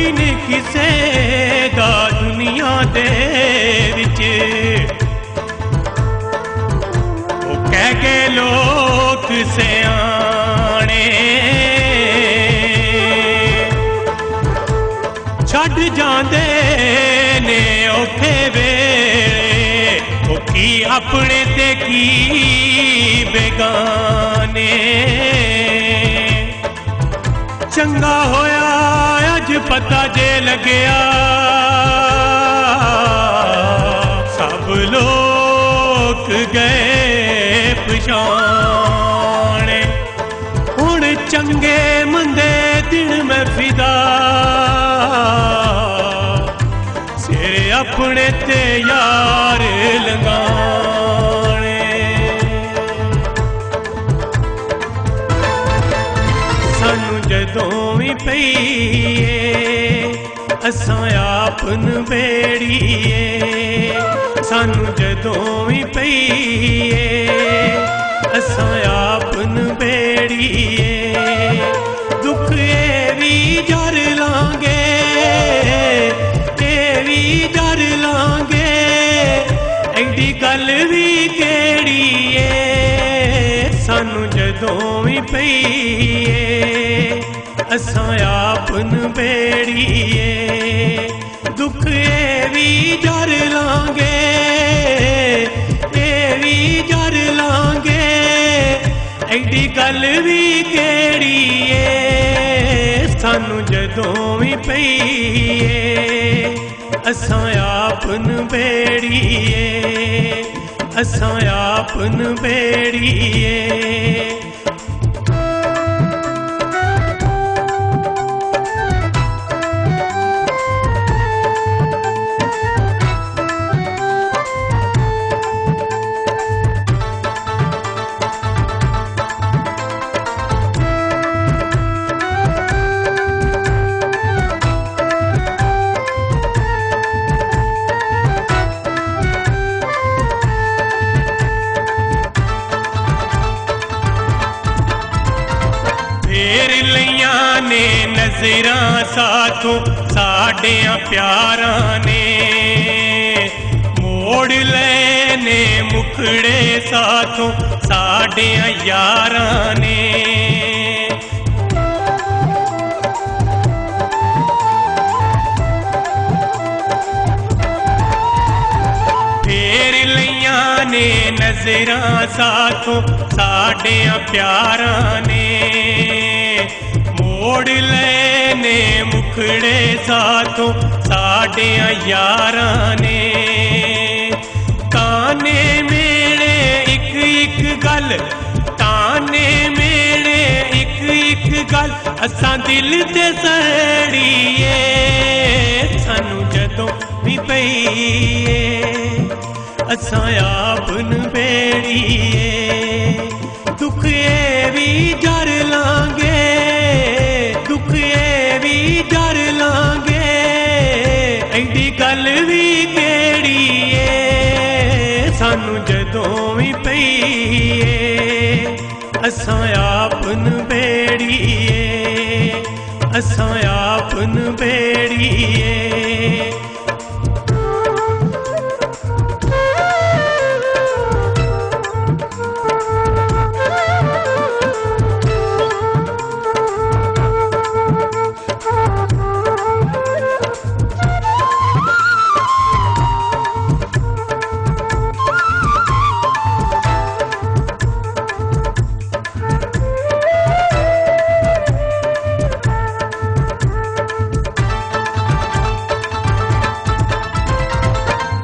कोई नहीं किसे दा दुनिया दे विच वो कह गए लोग सियाणे छड़ जांदे ने औखे वेले वो की अपने ते की बेगाने चंगा होया अज पता जे लग्या सब लोग गए पछाणे हुण चंगे मंदे दिन मैं फिदा सिर अपने ते यार लगाने सानू जदों भी पईए असां आपन बेड़ीए सानू जदों भी पईए असां आपन बेड़ीए दुख ए भी जर लांगे डर लांगे एडी गल भी केड़ी है सानू जदों भी पईए असां आपन बेड़ीए दुख ए भी जर लांगे जर लांगे एडी गल भी केड़ी है सानू जदों भी पईए असां आपन बेड़ीए असां आपन बेड़ीए नज़रां साथों साडियां प्यारां ने मोड़ लेने मुखड़े साथों साडियां यारां ने फेर लियां ने नज़रां साथों साडियां प्यारां ने मोड़ लेने मुखड़े साथों साडियां यारां ने ताने मेरे एक गल ताने मेरे एक गल असां दिल ते सड़ीए सानू जदों भी पईए असां आपन बेड़ीए दुख ए भी जर लांगे दुख ए भी जर लांगे एडी गल भी केड़ी है सानू जदों भी पईए असां आपन बेड़ीए असां आपन बेड़ीए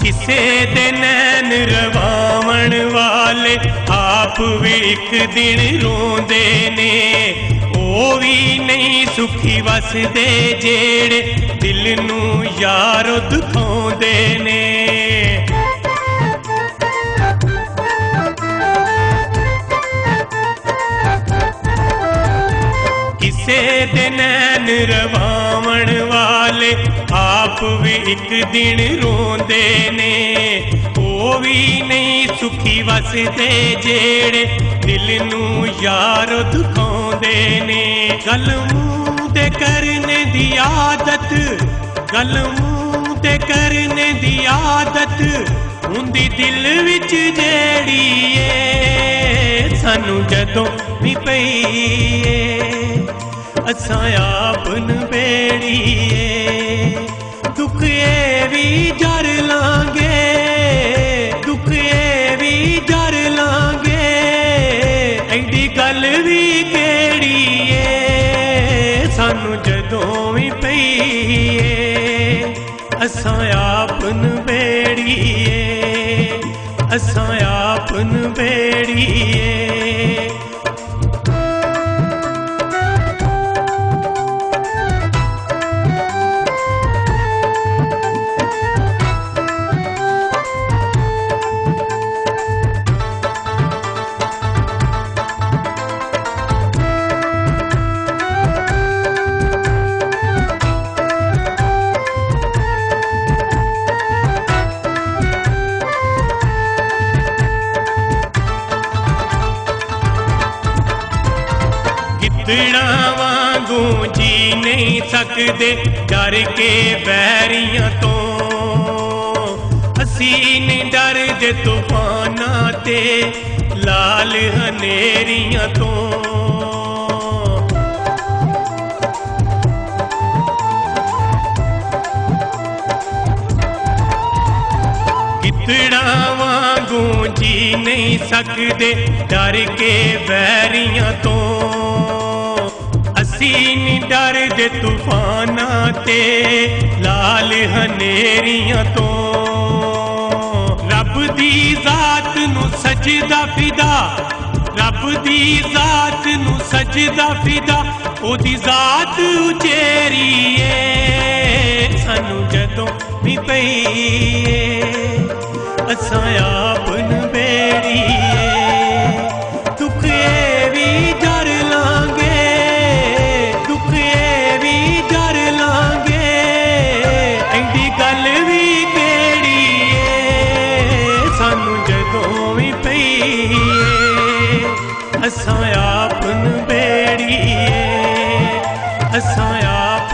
किसे दे नैन रवावण वाले आप भी एक दिन रोंदे ने ओ भी नहीं सुखी वसदे जेड़े दिल नू यारो दुखाउंदे ने किसे दे नैन रवावण वाले आप भी एक दिन रोंदे ने ओ भी नहीं सुखी वसदे जेड़े दिल नू यार दुखाउंदे ने गल मूंह दे ते करने दी आदत, गल मूंह ते करने दी आदत हुंदी दिल विच जेड़ी ए, सानू जदों भी पई ए, असां आप नबेड़िए। दुख ए भी जर लांगे, दुख ए भी जर लांगे, एडी गल भी केड़ी ए, सानू जदों भी पई ए, असां आप नबेड़िए, असां आप नबेड़िए। गिदड़ा वांगू जी नहीं सकदे डर के बैरियां तो, असी नहीं डरदे तूफानां ते लाल हनेरियां तो। गिदड़ा वांगू जी नहीं सकदे डर के बैरियां तो, असी नहीं डरदे तूफानां ते लाल हनेरियां तो। रब दी जात नू सजदा फिदा, रब दी जात नू सजदा फिदा, ओदी जात उचेरी ए, सानू जदों भी पई ए, असां आप नबेड़िए। दुख ए भी जर लांगे, दुख ए भी जर लांगे, एडी गल भी केड़ी ए, सानू जदों भी पई ए, असां आप नबेड़िए, असां आप